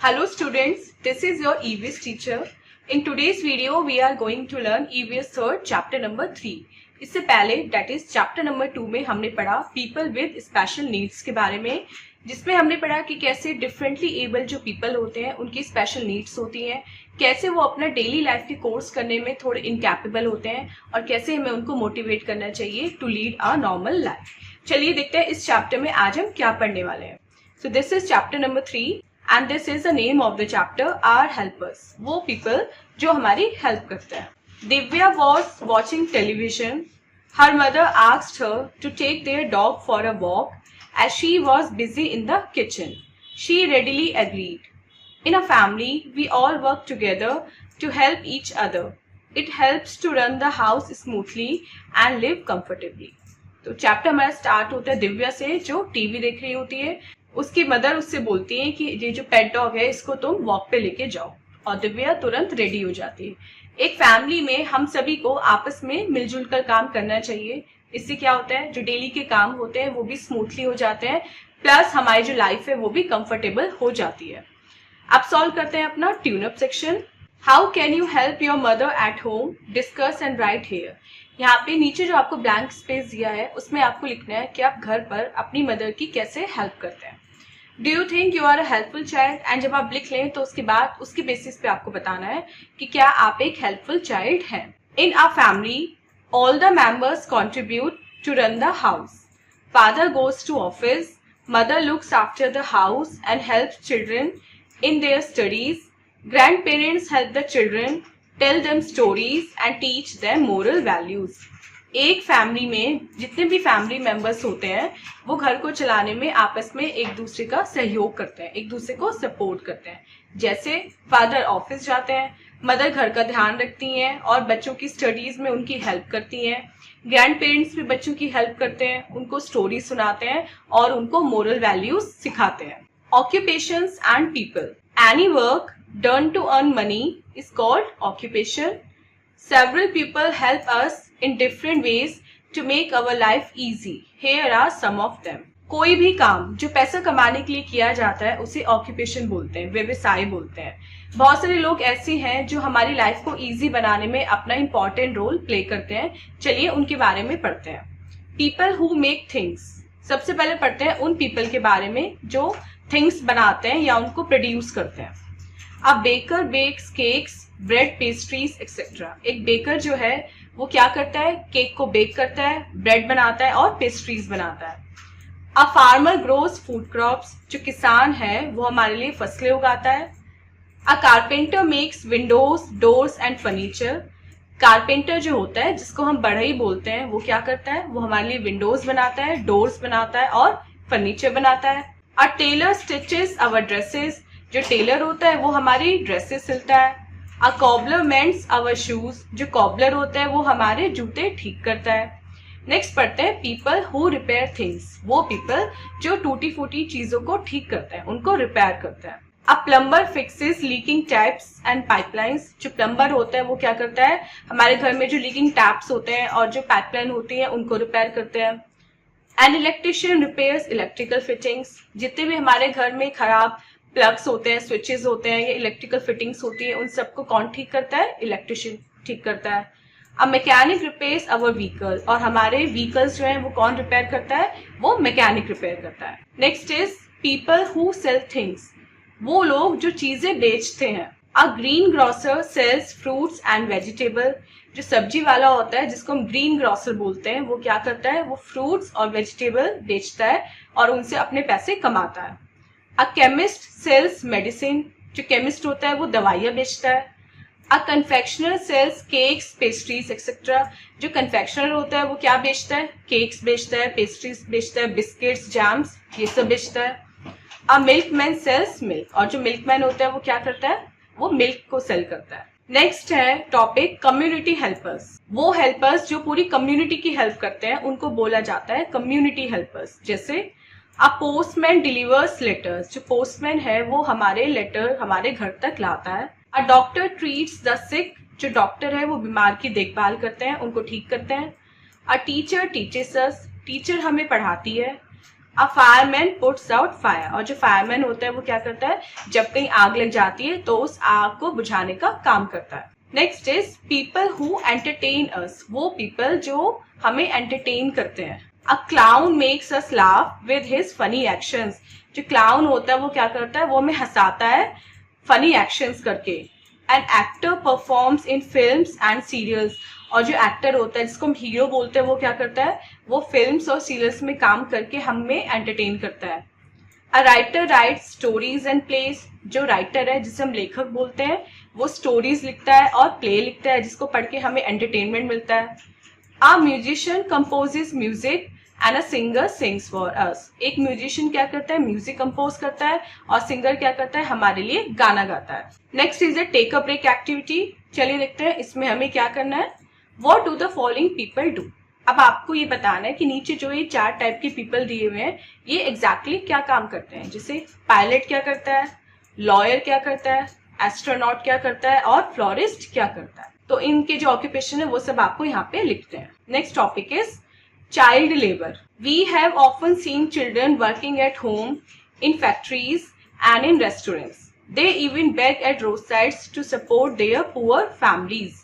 Hello students, this is your EVS teacher. In today's video, we are going to learn EVS third chapter number 3. इससे पहले that is chapter number 2 में हमने पढ़ा people with special needs के बारे में, जिसमें हमने पढ़ा कि कैसे differently able जो people होते हैं उनकी special needs होती हैं, कैसे वो अपना डेली लाइफ के कोर्स करने में थोड़े इनकैपेबल होते हैं और कैसे हमें उनको मोटिवेट करना चाहिए to lead a normal life. चलिए देखते हैं इस चैप्टर में आज हम क्या पढ़ने वाले हैं। So this is chapter number 3 and this is the name of the chapter our helpers, वो पीपल जो हमारी हेल्प करते हैं। Divya was watching television, her mother asked her to take their dog for a walk as she was busy in the kitchen. She readily agreed. In a family, we all work together to help each other. It helps to run the house smoothly and live comfortably. तो chapter हमारा start होता है दिव्या से, जो TV देख रही होती है। उसकी मदर उससे बोलती है कि ये जो पेट डॉग है इसको तुम वॉक पे लेके जाओ, और दिव्या तुरंत रेडी हो जाती है। एक फैमिली में हम सभी को आपस में मिलजुल कर काम करना चाहिए। इससे क्या होता है, जो डेली के काम होते हैं वो भी स्मूथली हो जाते हैं, प्लस हमारी जो लाइफ है वो भी कंफर्टेबल हो जाती है। अब सॉल्व करते हैं अपना tune up section. How can you help your mother at home, discuss and write here. यहाँ पे नीचे जो आपको ब्लैंक स्पेस दिया है उसमें आपको लिखना है कि आप घर पर अपनी मदर की कैसे हेल्प करते हैं। Do you think you are a helpful child, and जब आप लिख लें तो उसके बाद उसके बेसिस पे आपको बताना है कि क्या आप एक हेल्पफुल चाइल्ड हैं। In our family all the members contribute to run the house. Father goes to office, mother looks after the house and helps children in their studies. Grandparents help the children, tell them stories and teach them moral values. एक family में जितने भी family members होते हैं वो घर को चलाने में आपस में एक दूसरे का सहयोग करते हैं, एक दूसरे को सपोर्ट करते हैं। जैसे फादर ऑफिस जाते हैं, मदर घर का ध्यान रखती हैं और बच्चों की स्टडीज में उनकी हेल्प करती हैं। ग्रैंड पेरेंट्स भी बच्चों की हेल्प करते हैं, उनको स्टोरी सुनाते हैं और उनको मोरल वैल्यूज सिखाते हैं। Occupations and people. Any work done to earn money is called occupation. Several people help us in different ways to make our life easy. Here are some of them. कोई भी काम जो पैसा कमाने के लिए किया जाता है उसे ऑक्यूपेशन बोलते हैं, व्यवसाय बोलते हैं। बहुत सारे लोग ऐसे हैं जो हमारी लाइफ को इजी बनाने में अपना इंपॉर्टेंट रोल प्ले करते हैं। चलिए उनके बारे में पढ़ते हैं। People who make things. सबसे पहले पढ़ते हैं उन पीपल के बारे में जो थिंग्स बनाते हैं या उनको प्रोड्यूस करते हैं। अब baker bakes cakes, bread, pastries etcetera. एक बेकर जो है वो क्या करता है, केक को बेक करता है, ब्रेड बनाता है और पेस्ट्रीज बनाता है। A farmer grows food crops. जो किसान है वो हमारे लिए फसलें उगाता है। अ carpenter makes Windows, doors and furniture. Carpenter जो होता है जिसको हम बढ़ई बोलते हैं वो क्या करता है, वो हमारे लिए विंडोज बनाता है, डोर्स बनाता है और फर्नीचर बनाता है। A tailor stitches our dresses. जो टेलर होता है वो हमारी ड्रेसेस सिलता है। A cobbler mends our shoes. जो कॉबलर होता है वो हमारे जूते ठीक करता है। नेक्स्ट पढ़ते हैं people who repair things. वो पीपल जो टूटी फूटी चीजों को ठीक करते हैं, उनको रिपेयर करते हैं। A plumber fixes leaking taps and pipelines. जो प्लम्बर होता है वो क्या करता है, हमारे घर में जो लीकिंग टैप्स होते हैं और जो पाइपलाइन होती है उनको रिपेयर करते हैं। An electrician repairs electrical fittings. जितने भी हमारे घर में खराब प्लग्स होते हैं, स्विचेस होते हैं या इलेक्ट्रिकल फिटिंग्स होती है, उन सबको कौन ठीक करता है, इलेक्ट्रिशियन ठीक करता है। A mechanic repairs our vehicle. और हमारे व्हीकल्स जो हैं वो कौन रिपेयर करता है, वो मैकेनिक रिपेयर करता है। Next is people who sell things. वो लोग जो चीजें बेचते हैं। A green grocer sells fruits and vegetable. जो सब्जी वाला होता है जिसको हम ग्रीन ग्रोसर बोलते हैं वो क्या करता है, वो फ्रूट्स और वेजिटेबल बेचता है और उनसे अपने पैसे कमाता है। A chemist sells medicine. जो केमिस्ट होता है वो दवाइयां बेचता है। A confectioner sells cakes, pastries etcetera. जो कन्फेक्शनर होता है वो क्या बेचता है, केक्स बेचता है, पेस्ट्रीज बेचता है, बिस्किट्स, जैम्स, ये सब बेचता है। अ मिल्कमैन सेल्स मिल्क। और जो मिल्कमैन होता है वो क्या करता है, वो मिल्क को सेल करता है। नेक्स्ट है टॉपिक कम्युनिटी हेल्पर्स। वो हेल्पर्स जो पूरी कम्युनिटी की हेल्प करते हैं उनको बोला जाता है कम्युनिटी हेल्पर्स। जैसे अ पोस्टमैन डिलीवर्स लेटर्स। जो पोस्टमैन है वो हमारे लेटर हमारे घर तक लाता है। अ डॉक्टर ट्रीट्स द सिक। जो डॉक्टर है वो बीमार की देखभाल करते हैं, उनको ठीक करते हैं। A teacher teaches us. Teacher हमें पढ़ाती है। अ फायरमैन पुट्स आउट फायर, और जो फायरमैन होता है वो क्या करता है, जब कहीं आग लग जाती है तो उस आग को बुझाने का काम करता है। Next is people who entertain us, वो पीपल जो हमें एंटरटेन करते हैं। A clown makes us laugh with his funny actions, जो क्लाउन होता है वो क्या करता है, वो हमें हंसाता है फनी एक्शंस करके। An actor performs in films and serials, और जो एक्टर होता है जिसको हम हीरो बोलते हैं वो क्या करता है, वो फिल्म्स और सीरियल्स में काम करके हमें एंटरटेन करता है। A writer writes stories and place, जो राइटर है जिसे हम लेखक बोलते हैं वो स्टोरीज लिखता है और प्ले लिखता है जिसको पढ़ के हमें एंटरटेनमेंट मिलता है। A musician composes music and a singer sings for us, एक म्यूजिशियन क्या करता है, म्यूजिक कंपोज करता है, और सिंगर क्या करता है, हमारे लिए गाना गाता है। Next is a take a break activity, चलिए देखते हैं इसमें हमें क्या करना है। What do the following people do, अब आपको ये बताना है कि नीचे जो ये 4 टाइप के पीपल दिए हुए हैं ये एग्जैक्टली क्या काम करते हैं। जैसे पायलट क्या करता है, लॉयर क्या करता है, एस्ट्रोनॉट क्या करता है, और फ्लोरिस्ट क्या करता है। तो इनके जो ऑक्यूपेशन है वो सब आपको यहाँ पे लिखते हैं। Next topic is child labour. We have often seen children working at home, in factories and in restaurants. They even beg at roadsides to support their poor families.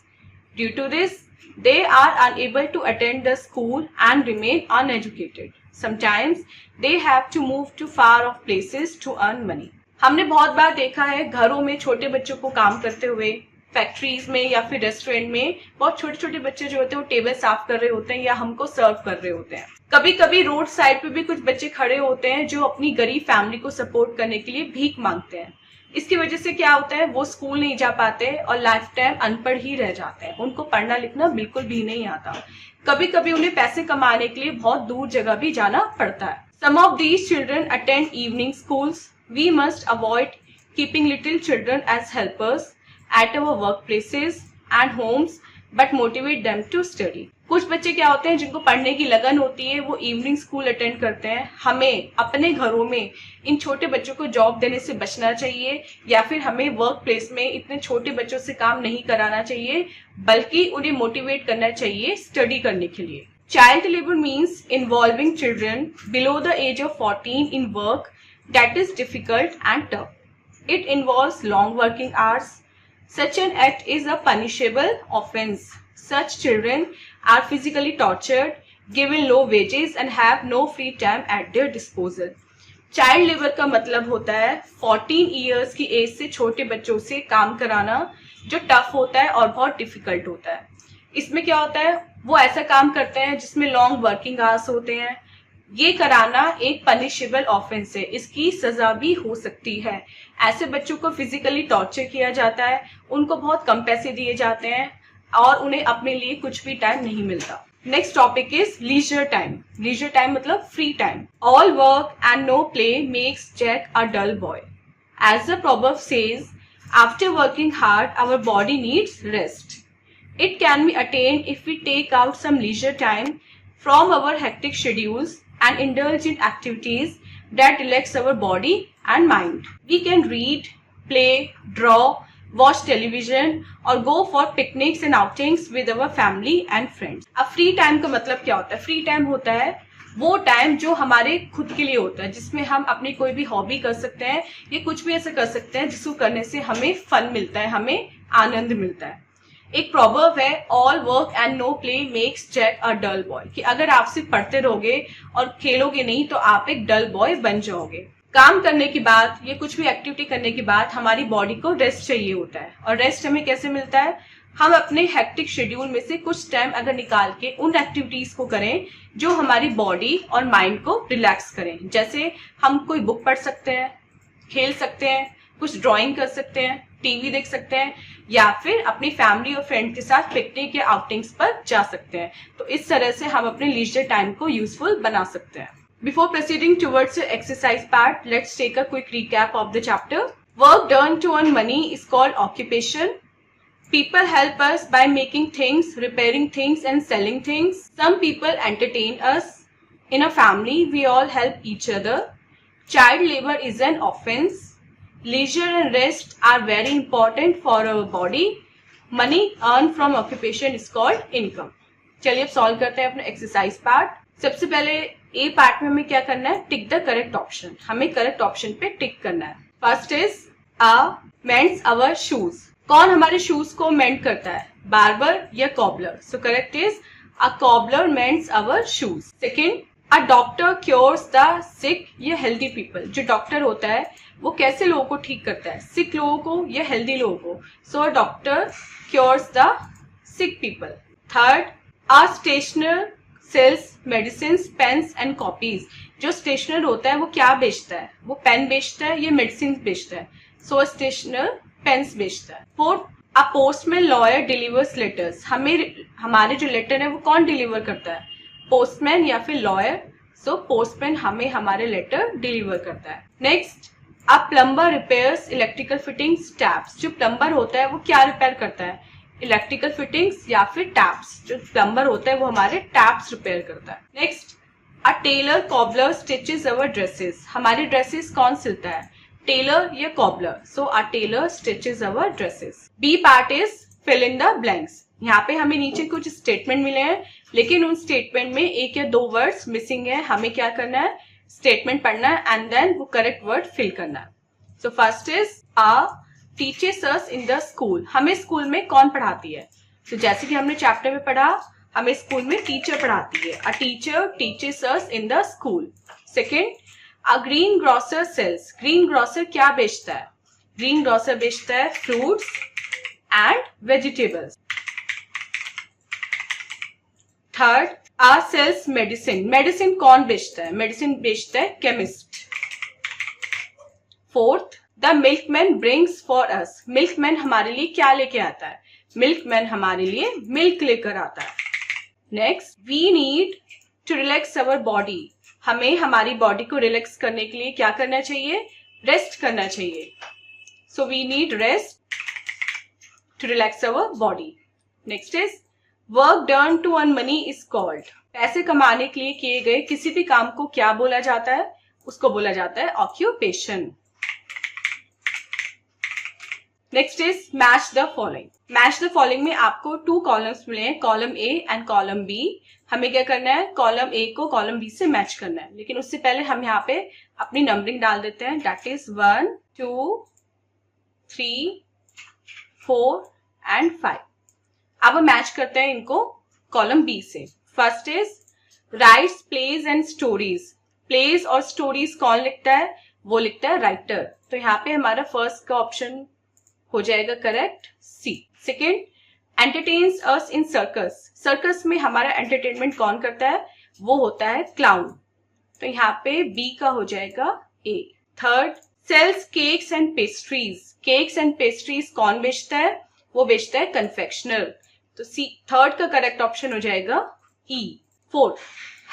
Due to this, they are unable to attend the school and remain uneducated. Sometimes they have to move to far off places to earn money. हमने बहुत बार देखा है घरों में छोटे बच्चों को काम करते हुए, फैक्ट्रीज में या फिर रेस्टोरेंट में बहुत छोटे छोटे बच्चे जो होते हैं वो टेबल साफ कर रहे होते हैं या हमको सर्व कर रहे होते हैं। कभी कभी रोड साइड पे भी कुछ बच्चे खड़े होते हैं जो अपनी गरीब फैमिली को सपोर्ट करने के लिए भीख मांगते हैं। इसकी वजह से क्या होता है, वो स्कूल नहीं जा पाते और लाइफ टाइम अनपढ़ ही रह जाते हैं, उनको पढ़ना लिखना बिल्कुल भी नहीं आता। कभी कभी उन्हें पैसे कमाने के लिए बहुत दूर जगह भी जाना पड़ता है। Some of these children attend evening schools. We must avoid keeping little children as helpers at our work places and homes but motivate them to study. कुछ बच्चे क्या होते हैं जिनको पढ़ने की लगन होती है, वो इवनिंग स्कूल अटेंड करते हैं। हमें अपने घरों में इन छोटे बच्चों को जॉब देने से बचना चाहिए या फिर हमें वर्क प्लेस में इतने छोटे बच्चों से काम नहीं कराना चाहिए, बल्कि उन्हें मोटिवेट करना चाहिए स्टडी करने के लिए. Child labour means involving children below the age of 14 in work that is difficult and tough. It involves long working hours. Such an act is a punishable offense. Such children are physically tortured, given low wages and have no free time at their disposal. Child labor का मतलब होता है 14 years की as से छोटे बच्चों से काम कराना, जो टफ होता है और बहुत डिफिकल्ट होता है. इसमें क्या होता है, वो ऐसा काम करते हैं जिसमें लॉन्ग वर्किंग आवर्स होते हैं. ये कराना एक पनिशेबल ऑफेंस है, इसकी सजा भी हो सकती है. ऐसे बच्चों को फिजिकली टॉर्चर किया जाता है, उनको बहुत कम पैसे दिए जाते हैं और उन्हें अपने लिए कुछ भी टाइम नहीं मिलता. Next topic is leisure time. Leisure time मतलब free time. All work and no play makes Jack a dull boy. As the proverb says, after working hard, our body needs rest. It can be attained if we take out some leisure time from our hectic schedules and indulge in activities that relax our body and mind. We can read, play, draw, watch television or go for picnics and outings with our family and friends. अब free time का मतलब क्या होता है? Free time होता है वो time जो हमारे खुद के लिए होता है, जिसमें हम अपनी कोई भी हॉबी कर सकते हैं या कुछ भी ऐसा कर सकते हैं जिसको करने से हमें फन मिलता है, हमें आनंद मिलता है. एक प्रॉवर्ब है, all work and no play makes Jack a dull boy, कि अगर आप सिर्फ पढ़ते रहोगे और खेलोगे नहीं तो आप एक डल बॉय बन जाओगे. काम करने के बाद या कुछ भी एक्टिविटी करने के बाद हमारी बॉडी को रेस्ट चाहिए होता है. और रेस्ट हमें कैसे मिलता है? हम अपने हेक्टिक शेड्यूल में से कुछ टाइम अगर निकाल के उन एक्टिविटीज को करें जो हमारी बॉडी और माइंड को रिलैक्स करें. जैसे हम कोई बुक पढ़ सकते हैं, खेल सकते हैं, कुछ ड्राइंग कर सकते हैं, टीवी देख सकते हैं या फिर अपनी फैमिली और फ्रेंड के साथ पिकनिक या आउटिंग्स पर जा सकते हैं. तो इस तरह से हम अपने लीजर टाइम को यूजफुल बना सकते हैं. Before proceeding towards the exercise part, let's take a quick recap of the chapter. Work done to earn money is called occupation. People help us by making things, repairing things and selling things. Some people entertain us. In a family, we all help each other. Child labor is an offense. Leisure and rest are very important for our body. Money earned from occupation is called income. चलिए अब solve करते हैं अपना exercise part. सबसे पहले ए part में हमें क्या करना है, टिक द करेक्ट ऑप्शन, हमें करेक्ट ऑप्शन पे टिक करना है। First is a mends our shoes, कौन हमारे शूज को मेंड करता है, बार्बर या cobbler? So correct is a cobbler mends our shoes. Second, a doctor cures the sick या हेल्दी पीपल, जो डॉक्टर होता है वो कैसे लोगों को ठीक करता है, सिक लोगों को या हेल्दी लोगों को? So a doctor cures the sick people. Third, a stationer sells medicine pens and copies, जो स्टेशनर होता है वो क्या बेचता है, वो पेन बेचता है या मेडिसिन बेचता है? सो स्टेशनर पेन्स बेचता है। फोर्थ, अ पोस्टमैन लॉयर डिलीवर्स लेटर्स, हमारे जो लेटर है वो कौन डिलीवर करता है, पोस्टमैन या फिर लॉयर? सो पोस्टमैन हमें हमारे लेटर डिलीवर करता है। Next, a plumber repairs electrical fittings taps, जो प्लम्बर होता है वो क्या रिपेयर करता है, इलेक्ट्रिकल फिटिंग्स या फिर टैप्स? जो प्लम्बर होता है वो हमारे टैप्स रिपेयर करता है। Next, a tailor cobbler stitches our dresses, हमारे ड्रेसेस कौन सिलता है, टेलर या cobbler? So a tailor stitches our dresses. B part is fill in the blanks, यहाँ पे हमें नीचे कुछ स्टेटमेंट मिले हैं लेकिन उन स्टेटमेंट में एक या दो वर्ड्स मिसिंग है, हमें क्या करना है, स्टेटमेंट पढ़ना है एंड देन वो करेक्ट वर्ड फिल करना है। So first is a teachers us in the school, हमें स्कूल में कौन पढ़ाती है? तो जैसे कि हमने चैप्टर में पढ़ा, हमें स्कूल में टीचर पढ़ाती है, a teacher teachers us in the school. Second, a green grocer sells, green grocer क्या बेचता है, ग्रीन ग्रोसर बेचता है fruits and vegetables. Third, a sells medicine, medicine कौन बेचता है, मेडिसिन बेचता है chemist. Fourth, the milkman brings for us, milkman हमारे लिए क्या लेके आता है, मिल्कमैन हमारे लिए मिल्क लेकर आता है। Next, we need to relax our body, हमें हमारी बॉडी को रिलैक्स करने के लिए क्या करना चाहिए, रेस्ट करना चाहिए। So we need rest to relax our body. Next is work done to earn money is called, पैसे कमाने के लिए किए गए किसी भी काम को क्या बोला जाता है, उसको बोला जाता है occupation. Next is match the following, match the following में आपको 2 कॉलम्स मिले हैं, column A and column B. हमें क्या करना है, कॉलम ए को कॉलम बी से मैच करना है, लेकिन उससे पहले हम यहाँ पे अपनी नंबरिंग डाल देते हैं, दैट इज 1 2 3 4 एंड 5। अब हम मैच करते हैं इनको कॉलम बी से। First is writes plays and stories, plays और स्टोरीज कौन लिखता है, वो लिखता है राइटर। तो यहाँ पे हमारा फर्स्ट का ऑप्शन हो जाएगा करेक्ट, सी। सेकेंड, एंटरटेन्स अस इन सर्कस, सर्कस में हमारा एंटरटेनमेंट कौन करता है, वो होता है क्लाउन। तो यहाँ पे बी का हो जाएगा A. Third, sells cakes and pastries, cakes and pastries कौन बेचता है, वो बेचता है कन्फेक्शनर। तो सी, थर्ड का करेक्ट ऑप्शन हो जाएगा E. Fourth,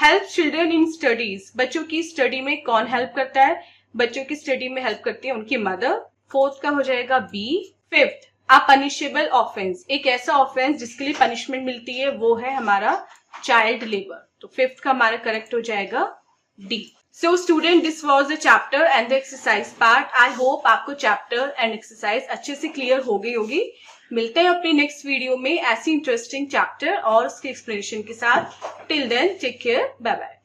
help children in studies, बच्चों की स्टडी में कौन हेल्प करता है, बच्चों की स्टडी में हेल्प करती है उनकी मदर। फोर्थ का हो जाएगा बी। फिफ्थ, अ पनिशेबल ऑफेंस, एक ऐसा ऑफेंस जिसके लिए पनिशमेंट मिलती है, वो है हमारा चाइल्ड लेबर। तो फिफ्थ का हमारा करेक्ट हो जाएगा D. So student, this was the chapter and the exercise part. I hope आपको चैप्टर एंड एक्सरसाइज अच्छे से क्लियर हो गई होगी। मिलते हैं अपनी नेक्स्ट वीडियो में ऐसी इंटरेस्टिंग चैप्टर और उसके एक्सप्लेनेशन के साथ। Till then take care, bye bye.